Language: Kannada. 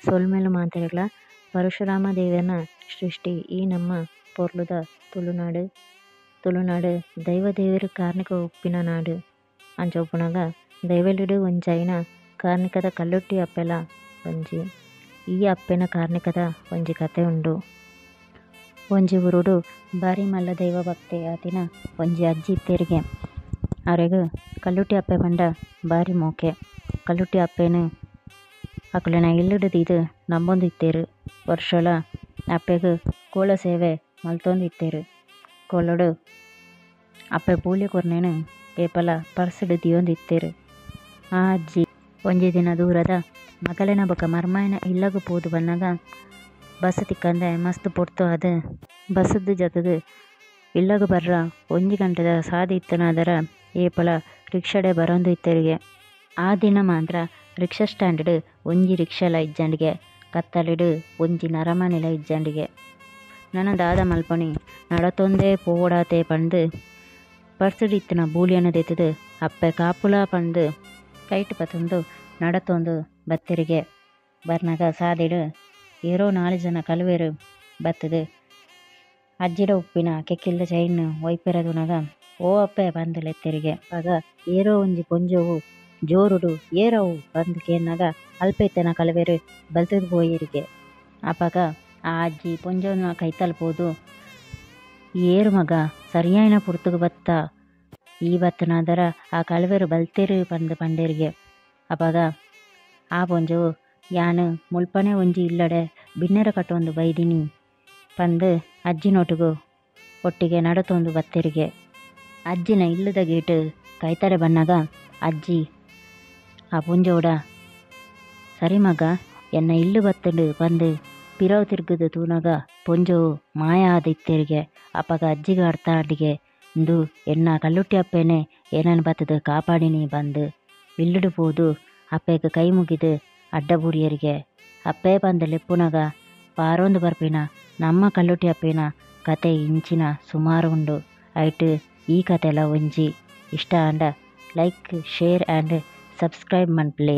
ಸೊಲ್ಮೆಲು ಮಾತೆರೆಗ್ಲ ಪರಶುರಾಮ ದೇವನ ಸೃಷ್ಟಿ ಈ ನಮ್ಮ ಪೊರ್ಲುದ ತುಳುನಾಡು ದೈವ ದೇವರು ಕಾರ್ಣಿಕ ಉಪ್ಪಿನ ನಾಡು ಅಂಚ ದೈವಲುಡು ಒಂಜೈನ ಕಾರ್ಣಿಕದ ಕಲ್ಲುಟ್ಟಿ ಅಪ್ಪೆಲ ಒಂಜಿ ಈ ಅಪ್ಪೆನ ಕಾರ್ಣಿಕದ ಒಂಜಿ ಕತೆ ಉಂಡು. ಒಂಜಿ ಊರುಡು ಬಾರಿ ಮಲ್ಲ ದೈವ ಭಕ್ತೆ ಆತಿನ ಒಂಜಿ ಅಜ್ಜಿ ಇತ್ತೆರಿಗೆ. ಅರೆಗ್ ಕಲ್ಲುಟ್ಟಿ ಅಪ್ಪೆ ಪಂಡ ಬಾರಿ ಮೋಕೆ. ಕಲ್ಲುಟ್ಟಿ ಅಪ್ಪೆನು ಅಕುಲೆನ ಇಲ್ಲುಡು ದೀದು ನಂಬೊಂದು ಇತ್ತೇರು. ವರ್ಷಲ ಅಪ್ಪೆಗ್ ಕೋಲ ಸೇವೆ ಮಲ್ತೊಂದು ಇತ್ತೇರು. ಕೋಲಡು ಅಪ್ಪೆ ಪೂಲ್ಯ ಕೊರ್ನೇನು ಏಪಲ ಪರ್ಸಡು ದಿಯೊಂದು ಇತ್ತೇರು. ಆ ಅಜ್ಜಿ ಒಂಜಿ ದಿನ ದೂರದ ಮಗಲೆನ ಬೊಕ ಮರ್ಮಾಯನ ಇಲ್ಲಗು ಪೋದು ಬನ್ನಗ ಬಸ್ ತಿಕ್ಕಂದೆ ಮಸ್ತ್ ಪೊರ್ತು ಆದ್ ಬಸ್ಸದ್ದು ಜತದು ಇಲ್ಲಗು ಬರ್ರ 1 ಗಂಟೆದ ಸಾದಿ ಇತ್ತನಾದರ ಏಪಲ ರಿಕ್ಷಾಡೆ ಬರೊಂದು ಇತ್ತೆರಿಗೆ. ಆ ದಿನ ಮಾತ್ರ ರಿಕ್ಷಾ ಸ್ಟ್ಯಾಂಡ್ ಒಂಜಿ ರಿಕ್ಷಾಲ ಇಜ್ಜಂಡಿಗೆ ಕತ್ತಲಿಡು ಒಂಜಿ ನರಮನೆಲ ಇಜ್ಜಂಡಿಗೆ. ನನ್ನ ದಾದ ಮಲ್ಪೊಣಿ ನಡತೊಂದೇ ಪೋವಡಾತೆ ಪಂದು ಪರ್ಸುಡು ಇತ್ತಿನ ಬೂಲಿಯನ್ನು ದೆತ್ತದು ಅಪ್ಪೆ ಕಾಪುಲ ಪಂದು ಕೈಟ್ ಪತೊಂದು ನಡತೊಂದು ಬತ್ತೆರಿಗೆ. ಬರ್ನಗ ಸಾದಿಡು ಏರೋ 4 ಜನ ಕಲುವೆರು ಬತ್ತದು ಅಜ್ಜಿಡ ಉಪ್ಪಿನ ಕೆಕ್ಕಿಲ್ದ ಚೈನ್ ಒಯ್ಪೆರದುನಗ ಓ ಅಪ್ಪೆ ಪಂದು ಲೆತ್ತೆರಿಗೆ. ಆಗ ಏರೋ ಒಂಜಿ ಪೊಂಜೋವು ಜೋರುಡು ಏರವು ಪಂದು ಕೇನ್ನಗ ಅಲ್ಪೆತ್ತನ ಕಲುವೆರು ಬಲ್ತದು ಪೋಯಿರಿಗೆ. ಅಪಗ ಆ ಅಜ್ಜಿ ಪೊಂಜೋನ ಕೈತಲ್ ಪೋದು ಏರು ಮಗ ಸರಿಯಾಯಿನ ಪುರ್ತುಗು ಬತ್ತ ಈ ಬತ್ತನಾದರ ಆ ಕಲುವೆರು ಬಲ್ತೆರು ಪಂದು ಪಂಡೆರಿಗೆ. ಅಪಗ ಆ ಪೊಂಜೋವು ಯಾನು ಮುಲ್ಪನೆ ಒಂಜಿ ಇಲ್ಲಡೆ ಬಿನ್ನೆರ ಕಟ್ಟೊಂದು ಬೈದಿನಿ ಪಂದು ಅಜ್ಜಿನೊಟುಗು ಒಟ್ಟಿಗೆ ನಡತೊಂದು ಬತ್ತೆರಿಗೆ. ಅಜ್ಜಿನ ಇಲ್ಲದ ಗೇಟ್ ಕೈತಡೆ ಬನ್ನಗ ಅಜ್ಜಿ ಆ ಪೊಂಜೋಡ ಸರಿ ಮಗ ಎನ್ನ ಇಲ್ಲು ಬತ್ತುಂಡು ಪಂದು ಪಿರವು ತಿರ್ಗುದು ತೂನಗ ಪೊಂಜೋವು ಮಾಯ ಆದ ಇತ್ತೆರಿಗೆ. ಅಪಗ ಅಜ್ಜಿಗ ಅರ್ಥ ಆಡಿಗೆ ಇಂದು ಎನ್ನ ಕಲ್ಲುಟ್ಟಿ ಅಪ್ಪೆನೆ ಏನನ್ ಬತ್ತದು ಕಾಪಾಡಿನಿ ಬಂದು ಇಲ್ಲುಡು ಪೋದು ಅಪ್ಪೆಗ್ ಕೈ ಮುಗಿದು ಅಡ್ಡ ಬುಡಿಯರಿಗೆ. ಅಪ್ಪೆ ಪಂದು ಲೆಪ್ಪುನಗ ಪಾರೊಂದು ಬರ್ಪಿನ ನಮ್ಮ ಕಲ್ಲುಟ್ಟಿ ಅಪ್ಪೆನ ಕತೆ ಇಂಚಿನ ಸುಮಾರು ಉಂಡು. ಐಟ್ ಈ ಕತೆಲ ಒಂಜಿ ಇಷ್ಟ ಆಂಡ ಲೈಕ್ ಶೇರ್ ಆ್ಯಂಡ್ ಸಬ್ಸ್ಕ್ರೈಬ್ ಮನ್ಪುಲೆ.